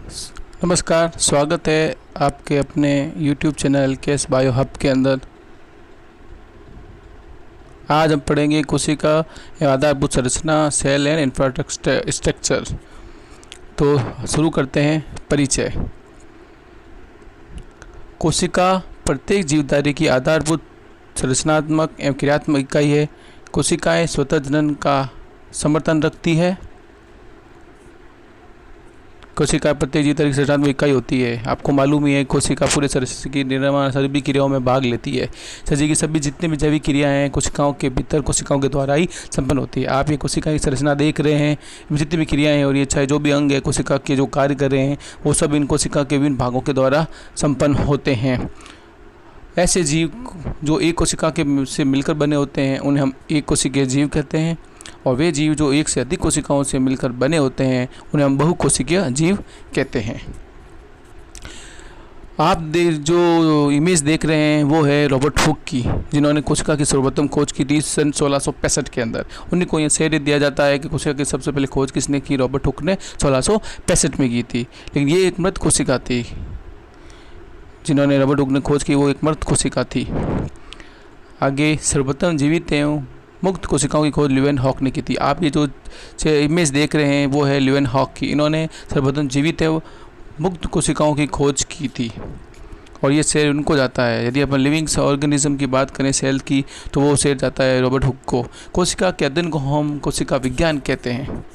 नमस्कार, स्वागत है आपके अपने YouTube channel case bio hub के अंदर। आज हम पढ़ेंगे कोशिका आधारभूत संरचना, सेल एंड इंफ्रास्ट्रक्चर। तो शुरू करते हैं परिचय। कोशिका प्रत्येक जीवधारी की आधारभूत संरचनात्मक एवं क्रियात्मक इकाई है। कोशिकाएं स्वतः जनन का समर्थन रखती है। कोशिका प्रत्येक जीवधारी की संरचनात्मक इकाई होती है। आपको मालूम ही है, कोशिका पूरे शरीर की निर्माण सभी क्रियाओं में भाग लेती है। शरीर की सभी जितनी भी जैविक क्रियाएं हैं कोशिकाओं के भीतर कोशिकाओं के द्वारा ही संपन्न होती है। आप ये कोशिका की संरचना देख रहे हैं, जितनी भी क्रियाएं हैं और ये चाहे जो भी अंग है कोशिका के जो कार्य कर रहे हैं वो सब इन कोशिका के विभिन्न भागों के द्वारा संपन्न होते हैं। ऐसे जीव जो एक कोशिका के से मिलकर बने होते हैं उन्हें हम एक कोशिकीय जीव कहते हैं, और वे जीव जो एक से अधिक कोशिकाओं से मिलकर बने होते हैं उन्हें हम बहुकोशिकीय जीव कहते हैं। आप जो इमेज देख रहे हैं वो है रॉबर्ट हुक की, जिन्होंने कोशिका की सर्वप्रथम खोज की थी सन 1665 के अंदर। उन्हीं को यह श्रेय दिया जाता है कि कोशिका की सबसे पहले खोज किसने की, रॉबर्ट हुक ने 1665 में की थी। लेकिन ये एक मृत कोशिका थी, जिन्होंने रॉबर्ट हुक ने खोज की वो एक मृत कोशिका थी। आगे सर्वप्रथम जीवित एवं मुक्त कोशिकाओं की खोज ल्यूवेनहॉक ने की थी। आप ये जो इमेज देख रहे हैं वो है ल्यूवेनहॉक की। इन्होंने सर्वप्रथम जीवित एवं मुक्त कोशिकाओं की खोज की थी और ये श्रेय उनको जाता है। यदि अपन लिविंग ऑर्गेनिज्म की बात करें सेल की, तो वो श्रेय जाता है रॉबर्ट हुक को। कोशिका के अध्ययन को हम कोशिका विज्ञान कहते हैं।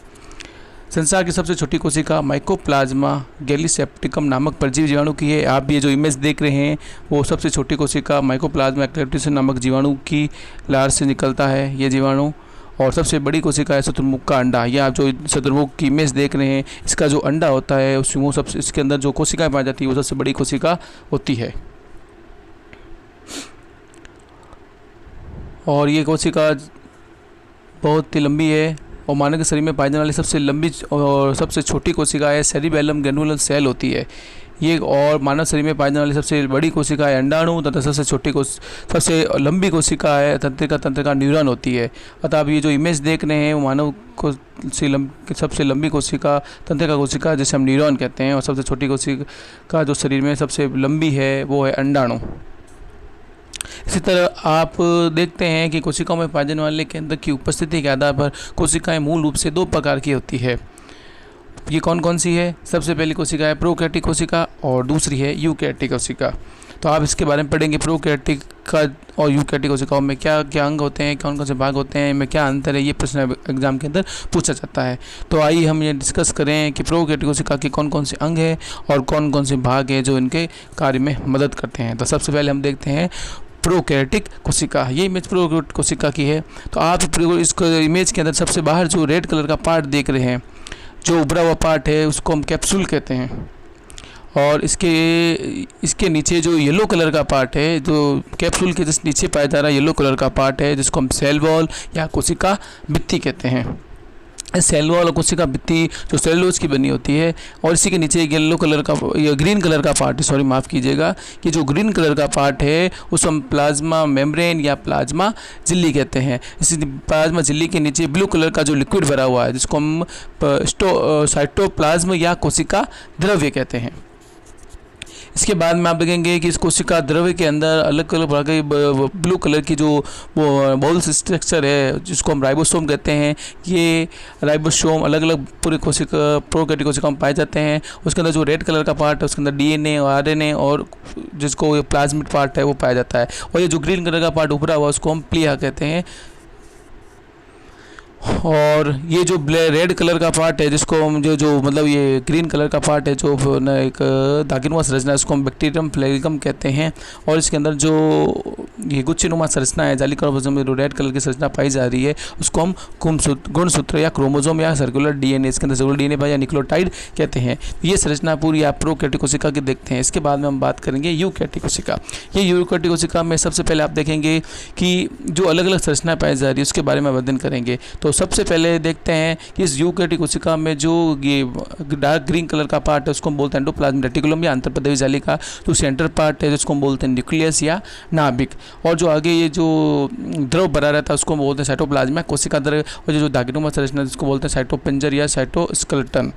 संसार की सबसे छोटी कोशिका माइकोप्लाज्मा गैलीसेप्टिकम नामक परजीवी जीवाणु की है। आप ये जो इमेज देख रहे हैं वो सबसे छोटी कोशिका माइकोप्लाज्मा एक्लेप्टिस नामक जीवाणु की लार से निकलता है ये जीवाणु। और सबसे बड़ी कोशिका है शतुरमुर्ग का अंडा। ये आप जो शतुरमुर्ग की इमेज देख रहे हैं, इसका जो अंडा होता है उसमें वो सबसे, इसके अंदर जो कोशिकाएं पाई जाती है वो सबसे बड़ी कोशिका होती है। और ये कोशिका बहुत ही लंबी है और मानव के शरीर में पाई जाने वाली सबसे लंबी और सबसे छोटी कोशिका है सेरिबेलम ग्रैनुलर सेल होती है ये। और मानव शरीर में पाई जाने वाली सबसे बड़ी कोशिका है अंडाणु तथा सबसे छोटी सबसे लंबी कोशिका है तंत्रिका न्यूरॉन होती है। अतः आप ये जो इमेज देख रहे हैं वो मानव को सबसे लंबी कोशिका तंत्रिका कोशिका जिसे हम न्यूरॉन कहते हैं, और सबसे छोटी कोशिका जो शरीर में सबसे लंबी है वो है अंडाणु। इसी तरह आप देखते हैं कि कोशिकाओं में पाए जाने वाले केंद्र की उपस्थिति के आधार पर कोशिकाएं मूल रूप से दो प्रकार की होती है। ये कौन कौन सी है? सबसे पहली कोशिका है प्रोकैरियोटिक कोशिका और दूसरी है यूकैरियोटिक कोशिका। तो आप इसके बारे में पढ़ेंगे। प्रोकैरियोटिक का और यूकैरियोटिक कोशिकाओं में क्या क्या अंग होते हैं, कौन कौन से भाग होते हैं, इनमें क्या अंतर है, ये प्रश्न एग्जाम के अंदर पूछा जाता है। तो आइए हम ये डिस्कस करें कि प्रोकैरियोटिक कोशिका के कौन कौन से अंग हैं और कौन कौन से भाग हैं जो इनके कार्य में मदद करते हैं। तो सबसे पहले हम देखते हैं प्रोकैरियोटिक कोशिका। ये इमेज प्रोकैरियोटिक कोशिका की है। तो आप इसको इमेज के अंदर सबसे बाहर जो रेड कलर का पार्ट देख रहे हैं, जो उभरा हुआ पार्ट है उसको हम कैप्सूल कहते हैं। और इसके नीचे जो येलो कलर का पार्ट है, जो कैप्सूल के जस्ट नीचे पाया जा रहा है येलो कलर का पार्ट है, जिसको हम सेल वॉल या कोशिका भित्ति कहते हैं। सेल वॉल और कोशिका भित्ति जो सेलुलोज की बनी होती है, और इसी के नीचे एक येलो कलर का या ग्रीन कलर का पार्ट है, सॉरी माफ़ कीजिएगा, कि जो ग्रीन कलर का पार्ट है उसको हम प्लाज्मा मेम्ब्रेन या प्लाज्मा झिल्ली कहते हैं। इसी प्लाज्मा झिल्ली के नीचे ब्लू कलर का जो लिक्विड भरा हुआ है जिसको हम साइटोप्लाज्म या कोशिका द्रव्य कहते हैं। इसके बाद में आप देखेंगे कि इस कोशिका द्रव्य के अंदर अलग अलग प्रकार के ब्लू कलर की जो वो बॉल स्ट्रक्चर है जिसको हम राइबोसोम कहते हैं। ये राइबोसोम अलग अलग पूरे कोशिका प्रोकैरियोटिक कोशिका में पाए जाते हैं। उसके अंदर जो रेड कलर का पार्ट है उसके अंदर डीएनए और आरएनए और जिसको प्लाज्मिड पार्ट है वो पाया जाता है। और ये जो ग्रीन कलर का पार्ट उभरा हुआ उसको हम प्लीहा कहते हैं। और ये जो रेड कलर का पार्ट है जिसको हम जो मतलब ये ग्रीन कलर का पार्ट है जो एक दागिनुमा संरचना है उसको हम बैक्टीरियम फ्लेगम कहते हैं। और इसके अंदर जो ये गुच्छनुमा संरचना है जालिका में जो रेड कलर की संरचना पाई जा रही है उसको हम गुणसूत्र या क्रोमोजोम या सर्कुलर डीएनए, इसके अंदर सर्कुलर डीएनए या न्यूक्लियोटाइड कहते हैं। ये संरचना पूरी आप प्रोकैरियोटिक कोशिका की देखते हैं। इसके बाद में हम बात करेंगे यूकैरियोटिक कोशिका। ये यूकैरियोटिक कोशिका में सबसे पहले आप देखेंगे कि जो अलग अलग संरचना पाई जा रही है उसके बारे में अध्ययन करेंगे। तो सबसे पहले देखते हैं कि इस यूकैरियोटिक कोशिका में जो ये डार्क ग्रीन कलर का पार्ट है उसको हम बोलते हैं एंडोप्लाज्मिक रेटिकुलम या अंतर्पदैवी जालिका। जो सेंटर पार्ट है जिसको हम बोलते हैं न्यूक्लियस या नाभिक। और जो आगे ये जो द्रव भरा रहता है उसको हम बोलते हैं साइटोप्लाज्म कोशिका द्रव। और जो दागिनुमा संरचना जिसको बोलते हैं साइटोपिंजर या साइटोस्केलेटन।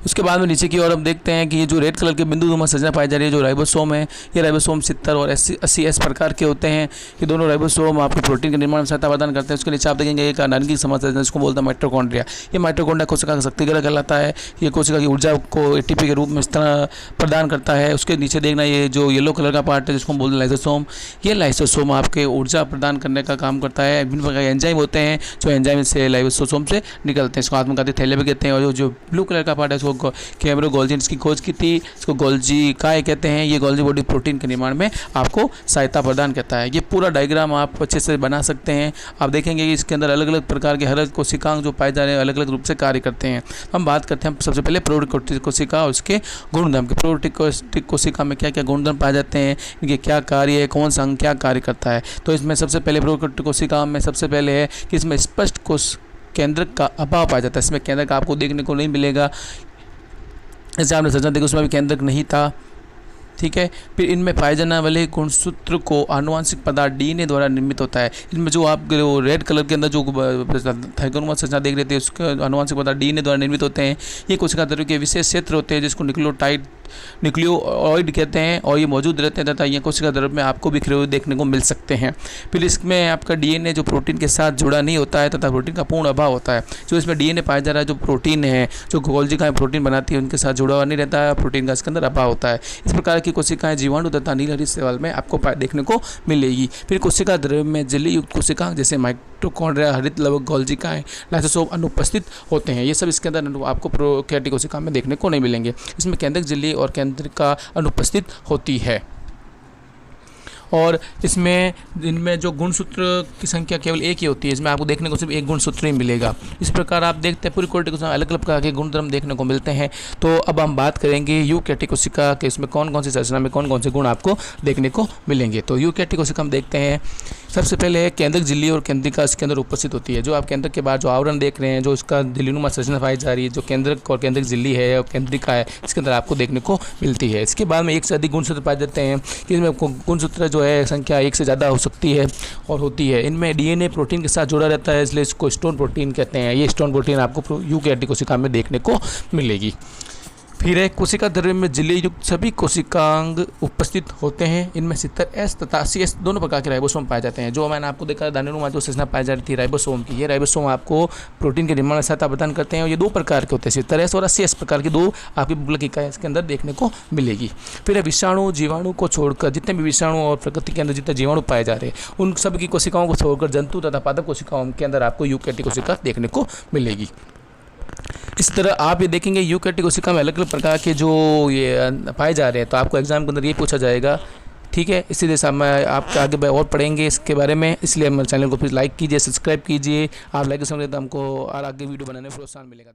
उसके बाद में नीचे की ओर हम देखते हैं कि ये जो रेड कलर के बिंदुनुमा संरचना पाई जा रही है जो राइबोसोम है, ये राइबोसोम 70 और 80S प्रकार के होते हैं। ये दोनों राइबोसोम आपके प्रोटीन के निर्माण में सहायता प्रदान करते हैं। उसके नीचे आप देखेंगे एक नारंगी समाज जिसको बोलते हैं माइटोकॉन्ड्रिया। ये माइटोकॉन्ड्रिया कोशिका का शक्तिग्रह कहलाता है। ये कोशिका की ऊर्जा को ATP के रूप में प्रदान करता है। उसके नीचे देखना ये जो येलो कलर का पार्ट है जिसको हम बोलते हैं लाइसोसोम। ये लाइसोसोम आपके ऊर्जा प्रदान करने का काम करता है। विभिन्न प्रकार के एंजाइम होते हैं जो एंजाइम से लाइसोसोम से निकलते हैं। इसको आत्मघाती थैले भी कहते हैं। और जो ब्लू कलर का पार्ट है इसको कैमरो गोल्जी ने इसकी खोज की थी, इसको गोल्जी काय कहते हैं। ये गोल्जी बॉडी प्रोटीन के निर्माण में आपको सहायता प्रदान करता है। ये पूरा डायग्राम आप अच्छे से बना सकते हैं। आप देखेंगे कि इसके अंदर अलग अलग प्रकार के हर कोशिकांग जो पाए जा रहे हैं अलग अलग रूप से कार्य करते हैं। हम बात करते हैं सबसे पहले प्रोकैरियोटिक कोशिका और उसके गुणधर्म के। प्रोकैरियोटिक कोशिका में क्या क्या गुणधर्म पाए जाते हैं, इनके क्या कार्य है, कौन सा अंग क्या कार्य करता है। तो इसमें सबसे पहले प्रोकैरियोटिक कोशिका में सबसे पहले है कि इसमें स्पष्ट कोश केंद्रक का अभाव पाया जाता है। इसमें केंद्रक आपको देखने को नहीं मिलेगा। जैसे आपने संरचना देखी उसमें भी केंद्रक नहीं था, ठीक है। फिर इनमें पाए जाने वाले गुणसूत्र को आनुवांशिक पदार्थ DNA द्वारा निर्मित होता है। इनमें जो आप रेड कलर के अंदर जो थाइकोनुमा संरचना देख रहे थे उसके आनुवांशिक पदार्थ DNA द्वारा निर्मित होते हैं। ये कोशिका द्रव्य के विशेष क्षेत्र होते हैं जिसको न्यूक्लियोइड कहते हैं और ये मौजूद रहते हैं तथा ये कोशिका द्रव्य में आपको बिखरे हुए देखने को मिल सकते हैं। फिर इसमें आपका DNA जो प्रोटीन के साथ जुड़ा नहीं होता है तथा प्रोटीन का पूर्ण अभाव होता है। जो इसमें DNA पाया जा रहा है जो प्रोटीन है जो गोल्जिकाएं प्रोटीन बनाती है उनके साथ जुड़ा हुआ नहीं रहता है, प्रोटीन का इसके अंदर अभाव होता है। इस प्रकार की कोशिकाएं जीवाणु तथा नीलहरित शैवाल में आपको देखने को मिलेगी। फिर कोशिका द्रव्य में जली युक्त कोशिका जैसे माइटोकॉन्ड्रिया, हरित लवक, गोल्जिकाएं, लाइसोसोम अनुपस्थित होते हैं। ये सब इसके अंदर आपको प्रोकैरियोटिक कोशिका में देखने को नहीं मिलेंगे। इसमें केंद्रक झिल्ली और केंद्रिका अनुपस्थित होती है। और इसमें इनमें जो गुणसूत्र की संख्या केवल एक ही होती है। इसमें आपको देखने को सिर्फ एक गुणसूत्र ही मिलेगा। इस प्रकार आप देखते हैं पूरी कोशिका में अलग अलग प्रकार के गुणधर्म देखने को मिलते हैं। तो अब हम बात करेंगे यूकैरियोटिक कोशिका के इसमें कौन कौन सी संरचना में कौन कौन से गुण आपको देखने को मिलेंगे। तो यूकैरियोटिक कोशिका हम देखते हैं सबसे पहले है केंद्रक झिल्ली और केंद्रिका इसके अंदर उपस्थित होती है। जो आप केंद्रक के बाद जो आवरण देख रहे हैं जो इसका झिल्लीनुमा संरचना पाई जा रही है जो केंद्रक और केंद्रक झिल्ली है और केंद्रिका है इसके अंदर आपको देखने को मिलती है। इसके बाद में एक से अधिक गुणसूत्र पाए जाते हैं कि इसमें गुणसूत्र जो है संख्या एक से ज़्यादा हो सकती है और होती है। इनमें DNA प्रोटीन के साथ जुड़ा रहता है इसलिए इसको स्टोन प्रोटीन कहते हैं। ये स्टोन प्रोटीन आपको यूकैरियोटिक कोशिका में देखने को मिलेगी। फिर है कोशिका द्रव्य में झिल्ली युक्त सभी कोशिकांग उपस्थित होते हैं। इनमें 70S तथा 80S दोनों प्रकार के राइबोसोम पाए जाते हैं। जो मैंने आपको देखा दानेनुमा जो संरचना पाई जा रही थी राइबोसोम की, ये राइबोसोम आपको प्रोटीन के निर्माण में सहायता प्रदान करते हैं और ये दो प्रकार के होते हैं 70S और 80S प्रकार के दो आपकी बुलक इकाई इसके अंदर देखने को मिलेगी। फिर है विषाणु जीवाणु को छोड़कर जितने भी विषाणु और प्रकृति के अंदर जितने जीवाणु पाए जा रहे हैं उन सब की कोशिकाओं को छोड़कर जंतु तथा पादप कोशिकाओं के अंदर आपको यूकैरियोटिक कोशिका देखने को मिलेगी। इस तरह आप ये देखेंगे यूकैरियोटिक कोशिका में अलग अलग प्रकार के जो ये पाए जा रहे हैं। तो आपको एग्जाम के अंदर ये पूछा जाएगा, ठीक है। इसी जैसा मैं आपके आगे और पढ़ेंगे इसके बारे में, इसलिए हमारे चैनल को प्लीज़ लाइक कीजिए, सब्सक्राइब कीजिए। आप लाइक करेंगे तो हमको और आगे वीडियो बनाने में प्रोत्साहन मिलेगा।